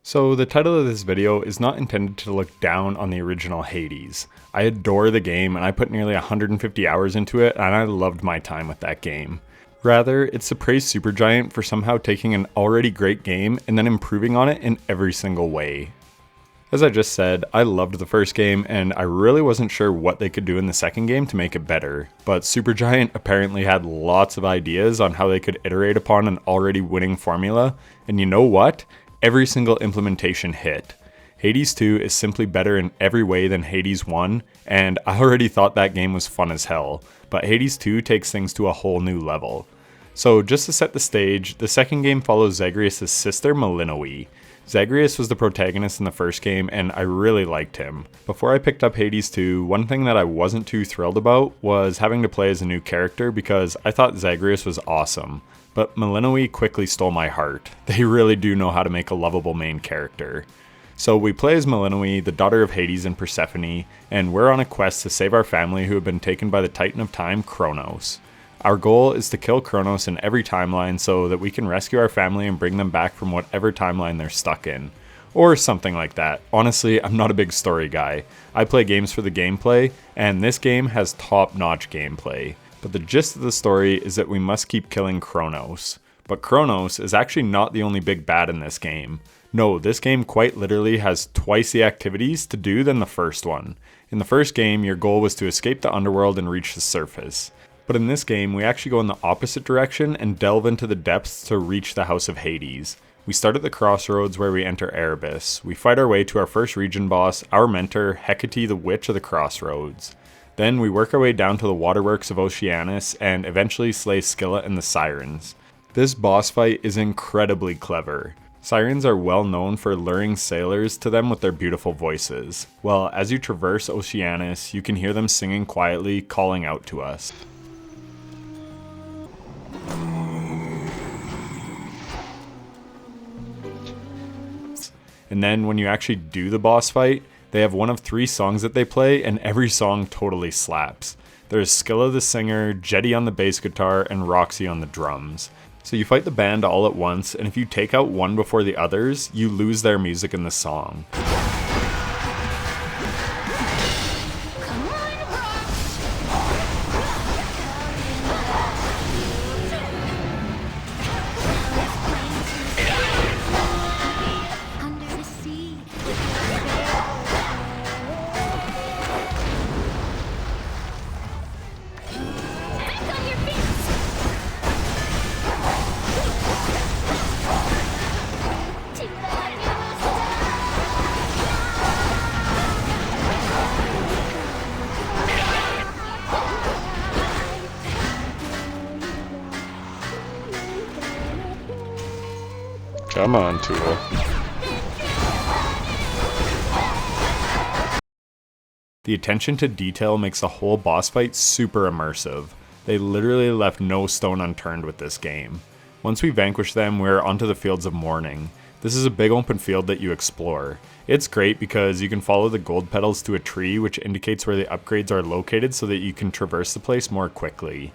So the title of this video is not intended to look down on the original Hades. I adore the game and I put nearly 150 hours into it and I loved my time with that game. Rather, it's to praise Supergiant for somehow taking an already great game and then improving on it in every single way. As I just said, I loved the first game and I really wasn't sure what they could do in the second game to make it better, but Supergiant apparently had lots of ideas on how they could iterate upon an already winning formula, and you know what? Every single implementation hit. Hades 2 is simply better in every way than Hades 1, and I already thought that game was fun as hell, but Hades 2 takes things to a whole new level. So just to set the stage, the second game follows Zagreus' sister Melinoe. Zagreus was the protagonist in the first game and I really liked him. Before I picked up Hades 2, one thing that I wasn't too thrilled about was having to play as a new character because I thought Zagreus was awesome. But Melinoe quickly stole my heart. They really do know how to make a lovable main character. So we play as Melinoe, the daughter of Hades and Persephone, and we're on a quest to save our family who have been taken by the Titan of Time, Kronos. Our goal is to kill Kronos in every timeline so that we can rescue our family and bring them back from whatever timeline they're stuck in. Or something like that. Honestly, I'm not a big story guy. I play games for the gameplay, and this game has top-notch gameplay. But the gist of the story is that we must keep killing Kronos. But Kronos is actually not the only big bad in this game. No, this game quite literally has twice the activities to do than the first one. In the first game, your goal was to escape the Underworld and reach the surface. But in this game, we actually go in the opposite direction and delve into the depths to reach the House of Hades. We start at the crossroads where we enter Erebus. We fight our way to our first region boss, our mentor, Hecate the Witch of the Crossroads. Then we work our way down to the waterworks of Oceanus and eventually slay Scylla and the Sirens. This boss fight is incredibly clever. Sirens are well known for luring sailors to them with their beautiful voices. Well, as you traverse Oceanus, you can hear them singing quietly, calling out to us. And then when you actually do the boss fight, they have one of 3 songs that they play, and every song totally slaps. There's Scylla the singer, Jetty on the bass guitar, and Roxy on the drums. So you fight the band all at once, and if you take out one before the others, you lose their music in the song. Come on, Tool. The attention to detail makes the whole boss fight super immersive. They literally left no stone unturned with this game. Once we vanquish them, we're onto the Fields of Mourning. This is a big open field that you explore. It's great because you can follow the gold petals to a tree which indicates where the upgrades are located so that you can traverse the place more quickly.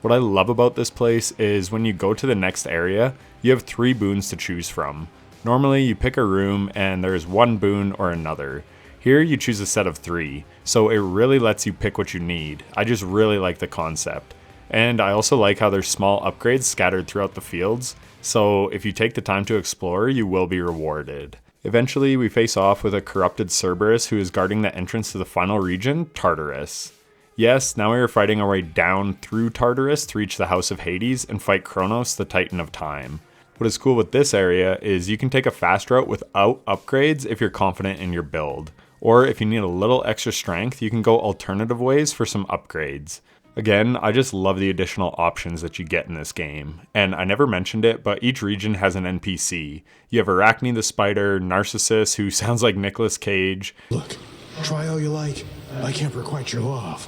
What I love about this place is when you go to the next area, you have 3 boons to choose from. Normally you pick a room and there's one boon or another. Here you choose a set of 3, so it really lets you pick what you need. I just really like the concept. And I also like how there's small upgrades scattered throughout the fields, so if you take the time to explore, you will be rewarded. Eventually we face off with a corrupted Cerberus who is guarding the entrance to the final region, Tartarus. Yes, now we are fighting our way down through Tartarus to reach the House of Hades and fight Kronos, the Titan of Time. What is cool with this area is you can take a fast route without upgrades if you're confident in your build. Or if you need a little extra strength, you can go alternative ways for some upgrades. Again, I just love the additional options that you get in this game. And I never mentioned it, but each region has an NPC. You have Arachne the Spider, Narcissus, who sounds like Nicolas Cage. Look, try all you like. I can't requite your love.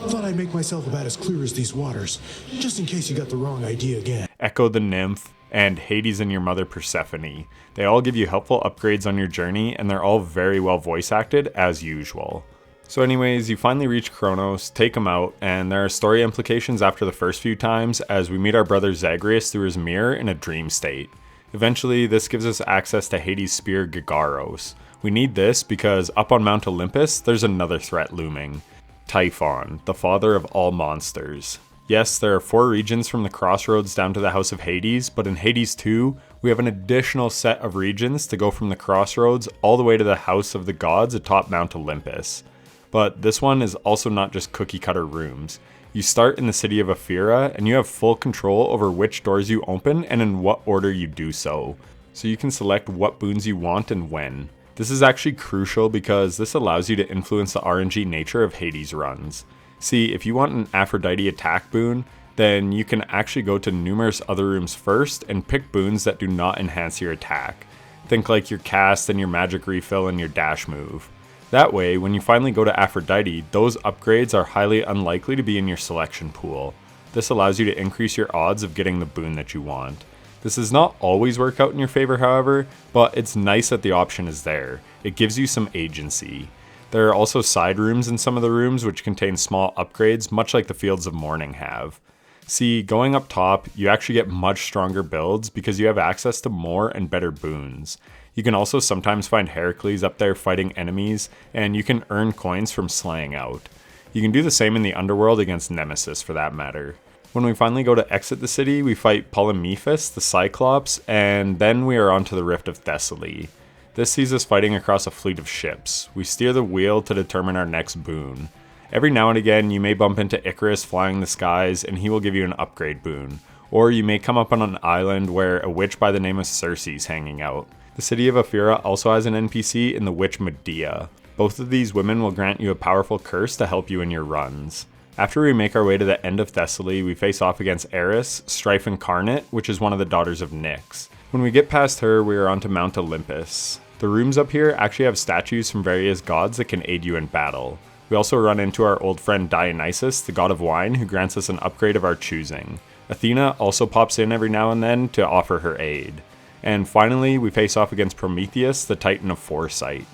Thought I'd make myself about as clear as these waters, just in case you got the wrong idea again. Echo the Nymph, and Hades and your mother Persephone. They all give you helpful upgrades on your journey, and they're all very well voice acted as usual. So anyways, you finally reach Kronos, take him out, and there are story implications after the first few times as we meet our brother Zagreus through his mirror in a dream state. Eventually, this gives us access to Hades' spear Gagaros. We need this because up on Mount Olympus, there's another threat looming. Typhon, the father of all monsters. Yes, there are 4 regions from the Crossroads down to the House of Hades, but in Hades 2, we have an additional set of regions to go from the Crossroads all the way to the House of the Gods atop Mount Olympus. But this one is also not just cookie cutter rooms. You start in the city of Ephyra, and you have full control over which doors you open and in what order you do so. So you can select what boons you want and when. This is actually crucial because this allows you to influence the RNG nature of Hades runs. See, if you want an Aphrodite attack boon, then you can actually go to numerous other rooms first and pick boons that do not enhance your attack. Think like your cast and your magic refill and your dash move. That way, when you finally go to Aphrodite, those upgrades are highly unlikely to be in your selection pool. This allows you to increase your odds of getting the boon that you want. This does not always work out in your favor, however, but it's nice that the option is there. It gives you some agency. There are also side rooms in some of the rooms which contain small upgrades, much like the Fields of Mourning have. See, going up top, you actually get much stronger builds because you have access to more and better boons. You can also sometimes find Heracles up there fighting enemies, and you can earn coins from slaying out. You can do the same in the Underworld against Nemesis for that matter. When we finally go to exit the city, we fight Polymephus, the Cyclops, and then we are onto the Rift of Thessaly. This sees us fighting across a fleet of ships. We steer the wheel to determine our next boon. Every now and again, you may bump into Icarus flying the skies, and he will give you an upgrade boon. Or you may come up on an island where a witch by the name of Circe is hanging out. The city of Ephyra also has an NPC in the witch Medea. Both of these women will grant you a powerful curse to help you in your runs. After we make our way to the end of Thessaly, we face off against Eris, Strife Incarnate, which is one of the daughters of Nyx. When we get past her, we are onto Mount Olympus. The rooms up here actually have statues from various gods that can aid you in battle. We also run into our old friend Dionysus, the god of wine, who grants us an upgrade of our choosing. Athena also pops in every now and then to offer her aid. And finally, we face off against Prometheus, the Titan of Foresight.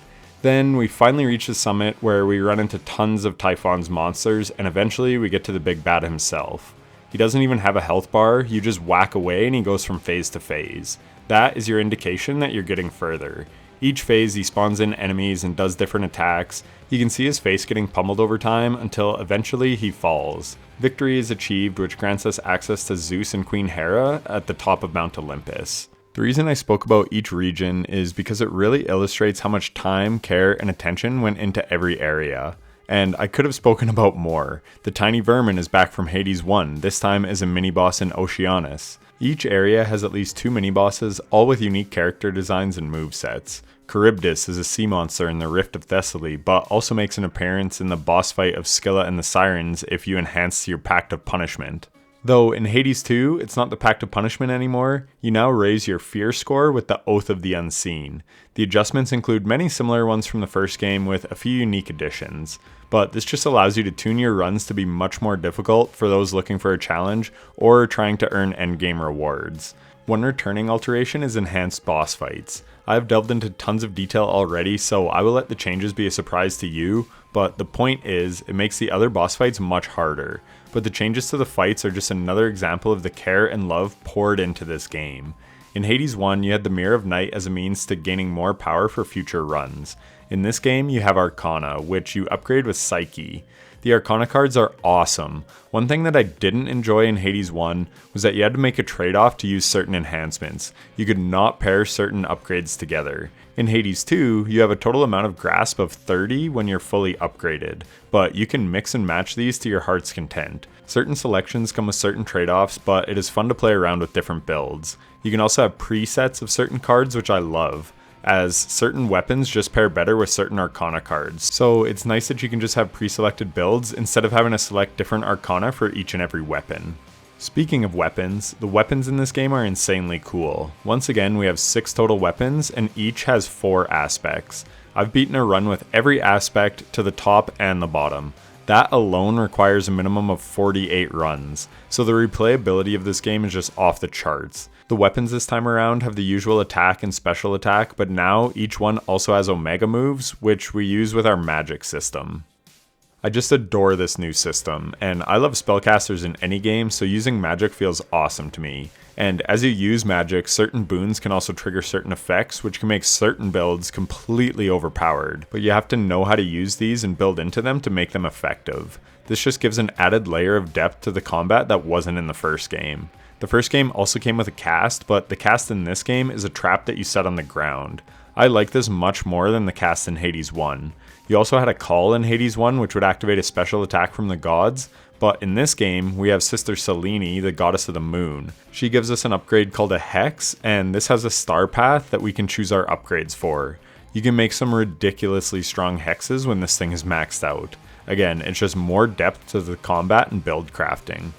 Then we finally reach the summit where we run into tons of Typhon's monsters, and eventually we get to the big bad himself. He doesn't even have a health bar, you just whack away and he goes from phase to phase. That is your indication that you're getting further. Each phase he spawns in enemies and does different attacks. You can see his face getting pummeled over time until eventually he falls. Victory is achieved, which grants us access to Zeus and Queen Hera at the top of Mount Olympus. The reason I spoke about each region is because it really illustrates how much time, care, and attention went into every area. And I could have spoken about more. The tiny vermin is back from Hades 1, this time as a mini-boss in Oceanus. Each area has at least 2 mini-bosses, all with unique character designs and movesets. Charybdis is a sea monster in the Rift of Thessaly, but also makes an appearance in the boss fight of Scylla and the Sirens if you enhance your Pact of Punishment. Though in Hades 2, it's not the Pact of Punishment anymore, you now raise your fear score with the Oath of the Unseen. The adjustments include many similar ones from the first game with a few unique additions, but this just allows you to tune your runs to be much more difficult for those looking for a challenge or trying to earn endgame rewards. One returning alteration is enhanced boss fights. I've delved into tons of detail already, so I will let the changes be a surprise to you, but the point is, it makes the other boss fights much harder. But the changes to the fights are just another example of the care and love poured into this game. In Hades 1, you had the Mirror of Night as a means to gaining more power for future runs. In this game, you have Arcana, which you upgrade with Psyche. The Arcana cards are awesome. One thing that I didn't enjoy in Hades 1 was that you had to make a trade-off to use certain enhancements. You could not pair certain upgrades together. In Hades 2, you have a total amount of grasp of 30 when you're fully upgraded, but you can mix and match these to your heart's content. Certain selections come with certain trade-offs, but it is fun to play around with different builds. You can also have presets of certain cards, which I love, as certain weapons just pair better with certain Arcana cards. So it's nice that you can just have pre-selected builds instead of having to select different Arcana for each and every weapon. Speaking of weapons, the weapons in this game are insanely cool. Once again, we have 6 total weapons and each has 4 aspects. I've beaten a run with every aspect to the top and the bottom. That alone requires a minimum of 48 runs, so the replayability of this game is just off the charts. The weapons this time around have the usual attack and special attack, but now each one also has Omega moves, which we use with our magic system. I just adore this new system, and I love spellcasters in any game, so using magic feels awesome to me. And as you use magic, certain boons can also trigger certain effects, which can make certain builds completely overpowered. But you have to know how to use these and build into them to make them effective. This just gives an added layer of depth to the combat that wasn't in the first game. The first game also came with a cast, but the cast in this game is a trap that you set on the ground. I like this much more than the cast in Hades 1. You also had a call in Hades 1, which would activate a special attack from the gods, but in this game, we have Sister Selene, the goddess of the moon. She gives us an upgrade called a Hex, and this has a star path that we can choose our upgrades for. You can make some ridiculously strong hexes when this thing is maxed out. Again, it's just more depth to the combat and build crafting.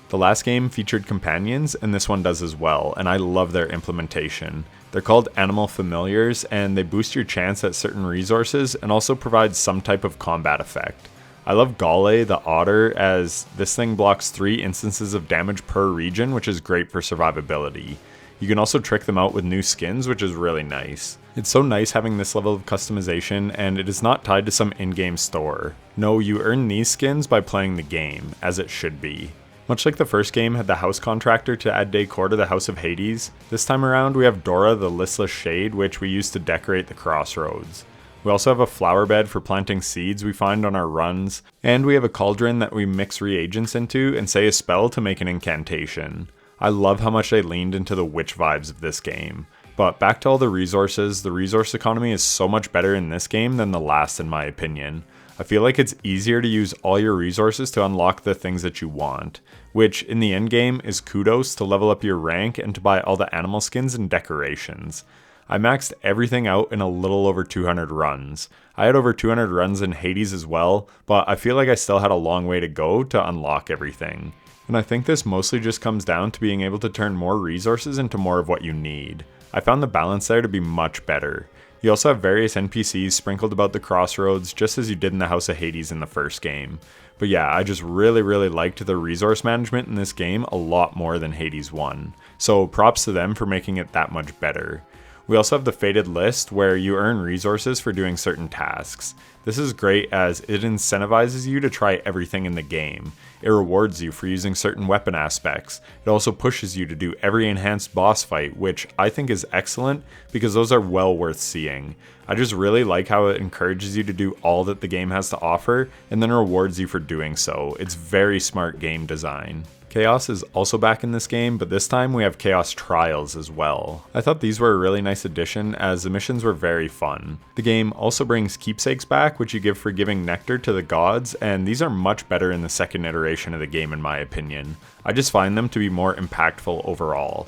The last game featured companions, and this one does as well, and I love their implementation. They're called animal familiars, and they boost your chance at certain resources and also provide some type of combat effect. I love Gale, the otter, as this thing blocks 3 instances of damage per region, which is great for survivability. You can also trick them out with new skins, which is really nice. It's so nice having this level of customization, and it is not tied to some in-game store. No, you earn these skins by playing the game, as it should be. Much like the first game had the house contractor to add decor to the House of Hades, this time around we have Dora the Listless Shade, which we use to decorate the crossroads. We also have a flower bed for planting seeds we find on our runs, and we have a cauldron that we mix reagents into and say a spell to make an incantation. I love how much they leaned into the witch vibes of this game. But back to all the resources, the resource economy is so much better in this game than the last in my opinion. I feel like it's easier to use all your resources to unlock the things that you want, which in the end game is kudos to level up your rank and to buy all the animal skins and decorations. I maxed everything out in a little over 200 runs. I had over 200 runs in Hades as well, but I feel like I still had a long way to go to unlock everything. And I think this mostly just comes down to being able to turn more resources into more of what you need. I found the balance there to be much better. You also have various NPCs sprinkled about the crossroads just as you did in the House of Hades in the first game. But yeah, I just really liked the resource management in this game a lot more than Hades 1. So props to them for making it that much better. We also have the Fated List, where you earn resources for doing certain tasks. This is great as it incentivizes you to try everything in the game. It rewards you for using certain weapon aspects. It also pushes you to do every enhanced boss fight, which I think is excellent because those are well worth seeing. I just really like how it encourages you to do all that the game has to offer and then rewards you for doing so. It's very smart game design. Chaos is also back in this game, but this time we have Chaos Trials as well. I thought these were a really nice addition as the missions were very fun. The game also brings keepsakes back, which you give for giving nectar to the gods, and these are much better in the second iteration of the game in my opinion. I just find them to be more impactful overall.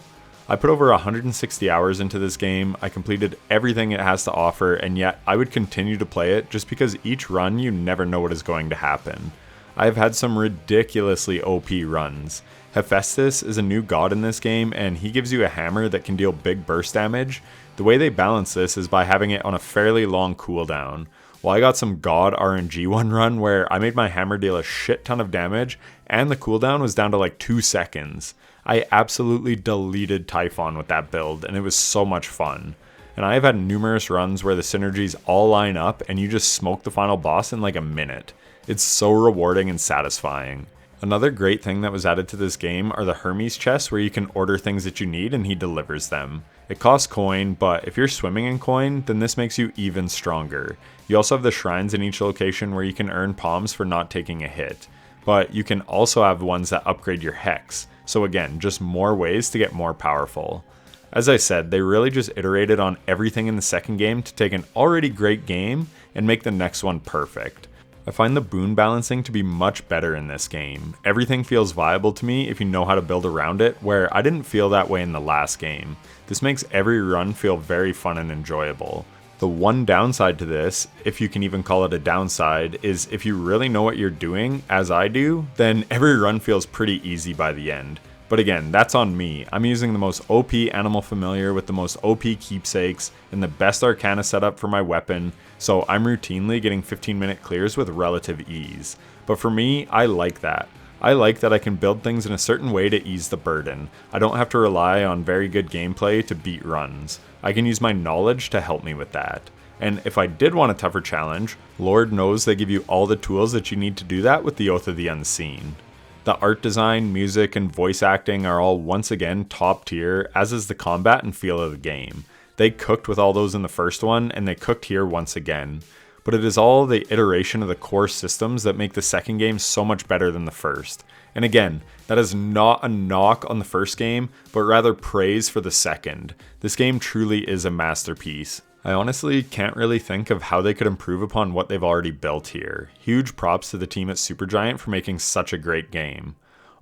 I put over 160 hours into this game, I completed everything it has to offer, and yet I would continue to play it just because each run you never know what is going to happen. I have had some ridiculously OP runs. Hephaestus is a new god in this game, and he gives you a hammer that can deal big burst damage. The way they balance this is by having it on a fairly long cooldown. Well, I got some god RNG one run where I made my hammer deal a shit ton of damage, and the cooldown was down to like 2 seconds. I absolutely deleted Typhon with that build, and it was so much fun. And I have had numerous runs where the synergies all line up, and you just smoke the final boss in like a minute. It's so rewarding and satisfying. Another great thing that was added to this game are the Hermes chests where you can order things that you need and he delivers them. It costs coin, but if you're swimming in coin, then this makes you even stronger. You also have the shrines in each location where you can earn palms for not taking a hit. But you can also have ones that upgrade your hex. So again, just more ways to get more powerful. As I said, they really just iterated on everything in the second game to take an already great game and make the next one perfect. I find the boon balancing to be much better in this game. Everything feels viable to me if you know how to build around it, where I didn't feel that way in the last game. This makes every run feel very fun and enjoyable. The one downside to this, if you can even call it a downside, is if you really know what you're doing, as I do, then every run feels pretty easy by the end. But again, that's on me. I'm using the most OP animal familiar with the most OP keepsakes and the best arcana setup for my weapon, so I'm routinely getting 15-minute clears with relative ease. But for me, I like that. I like that I can build things in a certain way to ease the burden. I don't have to rely on very good gameplay to beat runs. I can use my knowledge to help me with that. And if I did want a tougher challenge, Lord knows they give you all the tools that you need to do that with the Oath of the Unseen. The art design, music, and voice acting are all once again top tier, as is the combat and feel of the game. They cooked with all those in the first one, and they cooked here once again. But it is all the iteration of the core systems that make the second game so much better than the first. And again, that is not a knock on the first game, but rather praise for the second. This game truly is a masterpiece. I honestly can't really think of how they could improve upon what they've already built here. Huge props to the team at Supergiant for making such a great game.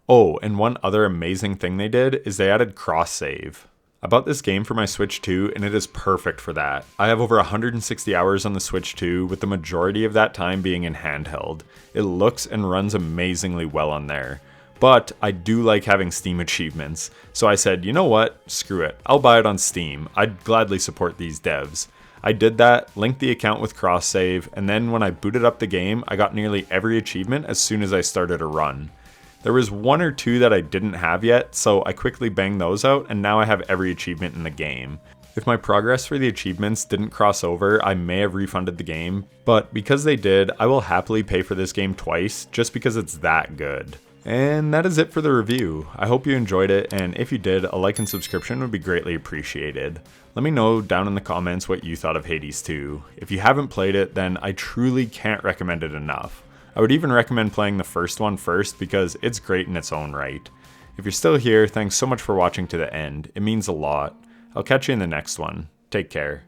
Oh, and one other amazing thing they did is they added cross-save. I bought this game for my Switch 2 and it is perfect for that. I have over 160 hours on the Switch 2, with the majority of that time being in handheld. It looks and runs amazingly well on there. But I do like having Steam achievements, so I said, you know what, screw it, I'll buy it on Steam. I'd gladly support these devs. I did that, linked the account with cross-save, and then when I booted up the game, I got nearly every achievement as soon as I started a run. There was one or two that I didn't have yet, so I quickly banged those out, and now I have every achievement in the game. If my progress for the achievements didn't cross over, I may have refunded the game, but because they did, I will happily pay for this game twice, just because it's that good. And that is it for the review. I hope you enjoyed it, and if you did, a like and subscription would be greatly appreciated. Let me know down in the comments what you thought of Hades 2. If you haven't played it, then I truly can't recommend it enough. I would even recommend playing the first one first because it's great in its own right. If you're still here, thanks so much for watching to the end. It means a lot. I'll catch you in the next one. Take care.